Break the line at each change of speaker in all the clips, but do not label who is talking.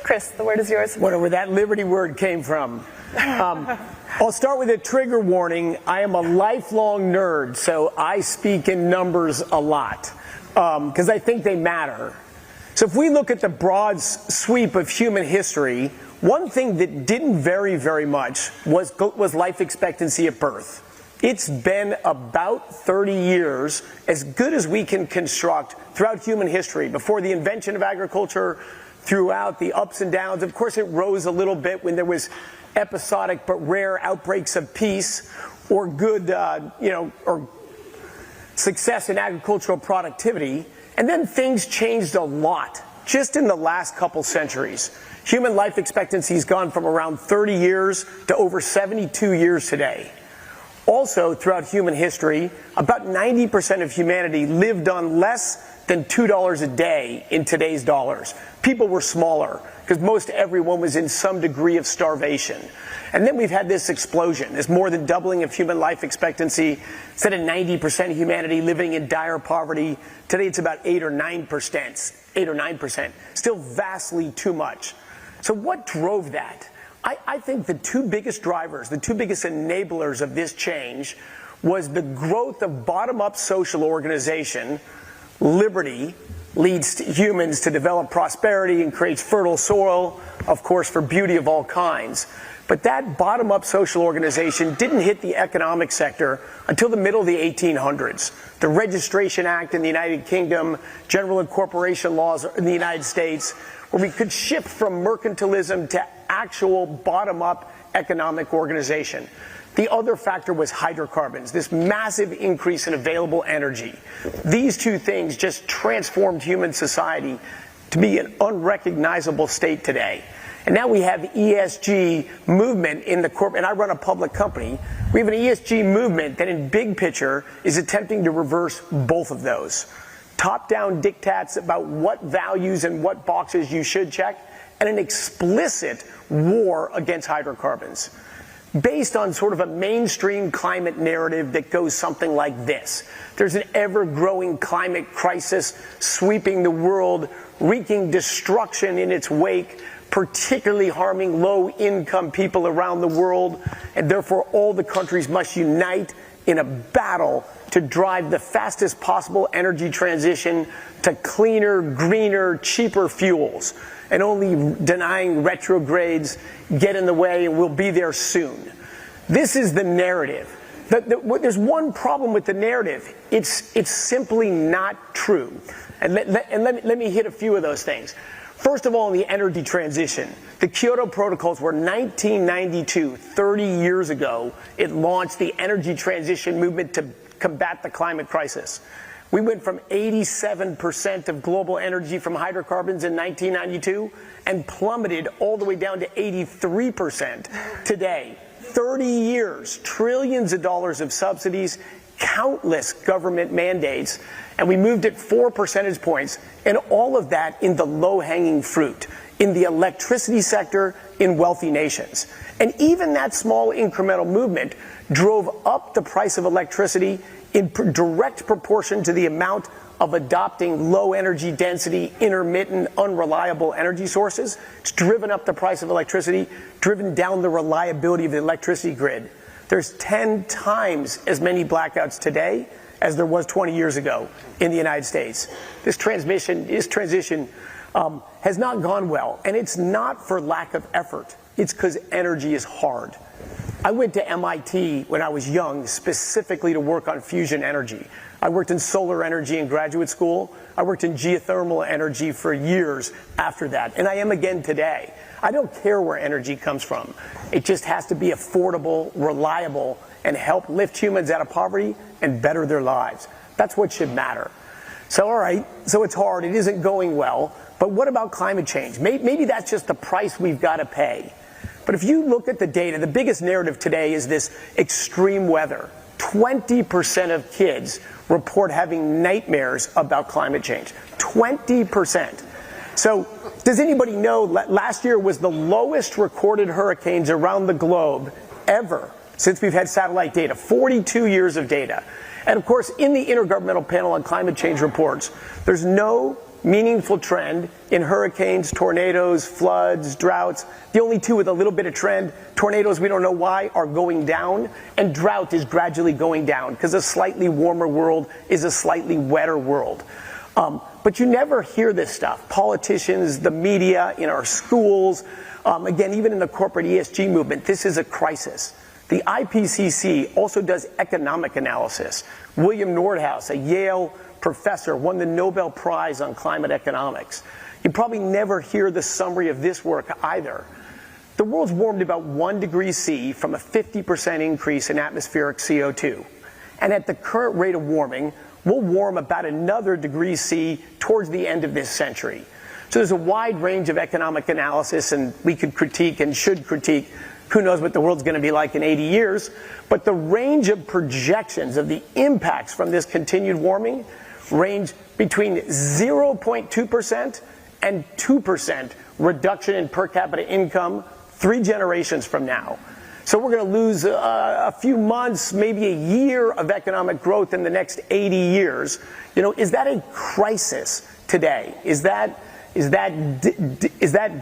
Chris, the word is yours.
Where that liberty word came from. I'll start with a trigger warning. I am a lifelong nerd, so I speak in numbers a lot because I think they matter. So if we look at the broad sweep of human history, one thing that didn't vary very much was life expectancy at birth. It's been about 30 years, as good as we can construct throughout human history, before the invention of agriculture, throughout the ups and downs. Of course, it rose a little bit when there was episodic but rare outbreaks of peace or good, or success in agricultural productivity. And then things changed a lot just in the last couple centuries. Human life expectancy has gone from around 30 years to over 72 years today. Also, throughout human history, about 90% of humanity lived on less than $2 a day in today's dollars. People were smaller because most everyone was in some degree of starvation. And then we've had this explosion, this more than doubling of human life expectancy. Instead of 90% of humanity living in dire poverty, today it's about 8 or 9%. Still vastly too much. So what drove that? I think the two biggest drivers, the two biggest enablers of this change was the growth of bottom-up social organization. Liberty leads humans to develop prosperity and creates fertile soil, of course, for beauty of all kinds. But that bottom-up social organization didn't hit the economic sector until the middle of the 1800s. The Registration Act in the United Kingdom, general incorporation laws in the United States, where we could shift from mercantilism to actual bottom-up economic organization. The other factor was hydrocarbons, this massive increase in available energy. These two things just transformed human society to be an unrecognizable state today. And now we have ESG movement in the corporate, and I run a public company. We have an ESG movement that in big picture is attempting to reverse both of those. Top-down diktats about what values and what boxes you should check, and an explicit war against hydrocarbons, based on sort of a mainstream climate narrative that goes something like this. There's an ever-growing climate crisis sweeping the world, wreaking destruction in its wake, particularly harming low-income people around the world, and therefore all the countries must unite in a battle to drive the fastest possible energy transition to cleaner, greener, cheaper fuels. And only denying retrogrades get in the way, and we'll be there soon. This is the narrative. There's one problem with the narrative. It's simply not true. And let me hit a few of those things. First of all, in the energy transition, the Kyoto Protocols were 1992, 30 years ago. It launched the energy transition movement to combat the climate crisis. We went from 87% of global energy from hydrocarbons in 1992 and plummeted all the way down to 83% today. 30 years, trillions of dollars of subsidies, countless government mandates, and we moved it 4 percentage points, and all of that in the low-hanging fruit, in the electricity sector, in wealthy nations. And even that small incremental movement drove up the price of electricity in direct proportion to the amount of adopting low energy density, intermittent, unreliable energy sources. It's driven up the price of electricity, driven down the reliability of the electricity grid. There's 10 times as many blackouts today as there was 20 years ago in the United States. This transition has not gone well, and it's not for lack of effort. It's because energy is hard. I went to MIT when I was young specifically to work on fusion energy. I worked in solar energy in graduate school. I worked in geothermal energy for years after that, and I am again today. I don't care where energy comes from. It just has to be affordable, reliable, and help lift humans out of poverty and better their lives. That's what should matter. So all right, so it's hard, it isn't going well, but what about climate change? Maybe that's just the price we've got to pay. But if you look at the data, the biggest narrative today is this extreme weather. 20% of kids report having nightmares about climate change. 20%. So does anybody know, last year was the lowest recorded hurricanes around the globe ever since we've had satellite data, 42 years of data. And of course, in the Intergovernmental Panel on Climate Change reports, there's no meaningful trend in hurricanes, tornadoes, floods, droughts. The only two with a little bit of trend, tornadoes, we don't know why, are going down, and drought is gradually going down because a slightly warmer world is a slightly wetter world. But you never hear this stuff. Politicians, the media, in our schools, again, even in the corporate ESG movement, this is a crisis. The IPCC also does economic analysis. William Nordhaus, a Yale professor, won the Nobel Prize on climate economics. You probably never hear the summary of this work either. The world's warmed about 1 degree C from a 50% increase in atmospheric CO2. And at the current rate of warming, we'll warm about another degree C towards the end of this century. So there's a wide range of economic analysis, and we could critique and should critique. Who knows what the world's going to be like in 80 years? But the range of projections of the impacts from this continued warming range between 0.2% and 2% reduction in per capita income 3 generations from now. So we're going to lose a few months, maybe a year of economic growth in the next 80 years. You know, is that a crisis today? Is that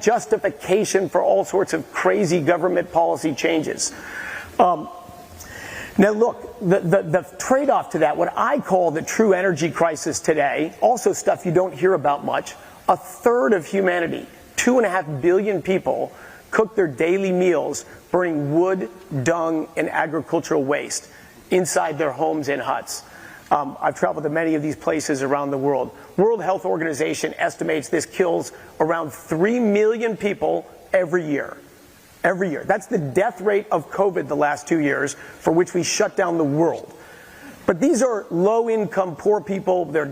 justification for all sorts of crazy government policy changes? Now look, the trade-off to that, what I call the true energy crisis today, also stuff you don't hear about much, a third of humanity, 2.5 billion people, cook their daily meals burning wood, dung, and agricultural waste inside their homes and huts. I've traveled to many of these places around the world. World Health Organization estimates this kills around 3 million people every year. Every year. That's the death rate of COVID the last 2 years, for which we shut down the world. But these are low-income, poor people. They're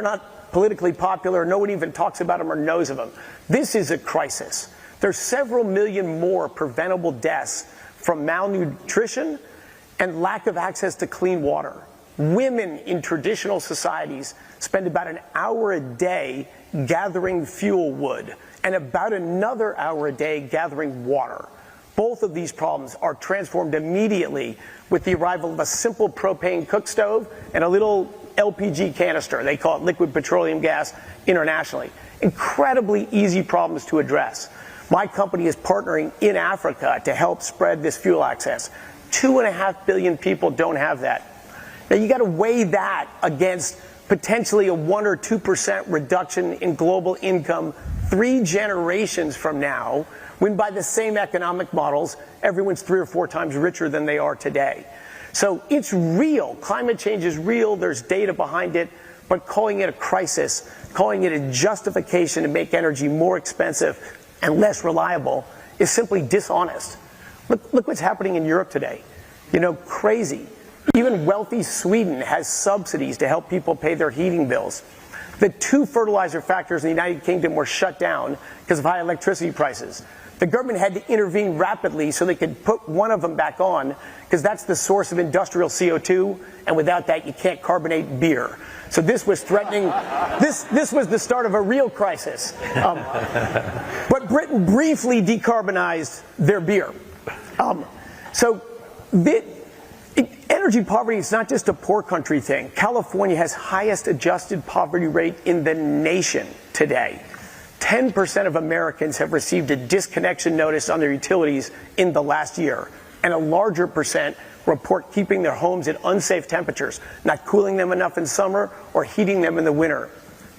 not politically popular. No one even talks about them or knows of them. This is a crisis. There's several million more preventable deaths from malnutrition and lack of access to clean water. Women in traditional societies spend about an hour a day gathering fuel wood and about another hour a day gathering water. Both of these problems are transformed immediately with the arrival of a simple propane cook stove and a little LPG canister. They call it liquid petroleum gas internationally. Incredibly easy problems to address. My company is partnering in Africa to help spread this fuel access. 2.5 billion people don't have that. Now you got to weigh that against potentially a 1 or 2% reduction in global income 3 generations from now, when by the same economic models, everyone's 3 or 4 times richer than they are today. So it's real. Climate change is real. There's data behind it. But calling it a crisis, calling it a justification to make energy more expensive and less reliable is simply dishonest. Look what's happening in Europe today. You know, crazy. Even wealthy Sweden has subsidies to help people pay their heating bills. The 2 fertilizer factories in the United Kingdom were shut down because of high electricity prices. The government had to intervene rapidly so they could put one of them back on, because that's the source of industrial CO2, and without that you can't carbonate beer. So this was threatening, this was the start of a real crisis. But Britain briefly decarbonized their beer. Energy poverty is not just a poor country thing. California has highest adjusted poverty rate in the nation today. 10% of Americans have received a disconnection notice on their utilities in the last year, and a larger percent report keeping their homes at unsafe temperatures, not cooling them enough in summer or heating them in the winter.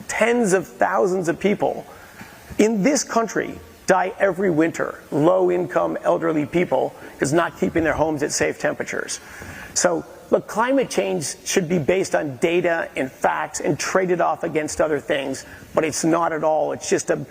Tens of thousands of people in this country die every winter, low-income elderly people, because not keeping their homes at safe temperatures. So, look, climate change should be based on data and facts and traded off against other things, but it's not at all. It's just a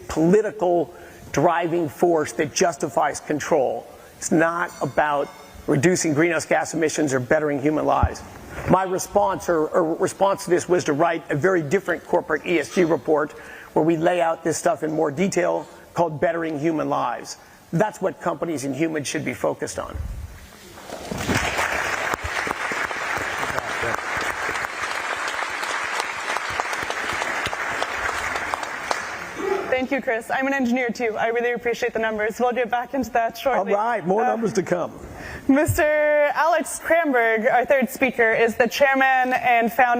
political driving force that justifies control. It's not about reducing greenhouse gas emissions or bettering human lives. My response or response to this was to write a very different corporate ESG report where we lay out this stuff in more detail, called Bettering Human Lives. That's what companies and humans should be focused on.
Thank you, Chris. I'm an engineer too. I really appreciate the numbers. We'll get back into that shortly.
All right, more numbers to come.
Mr. Alex Kramberg, our third speaker, is the chairman and founder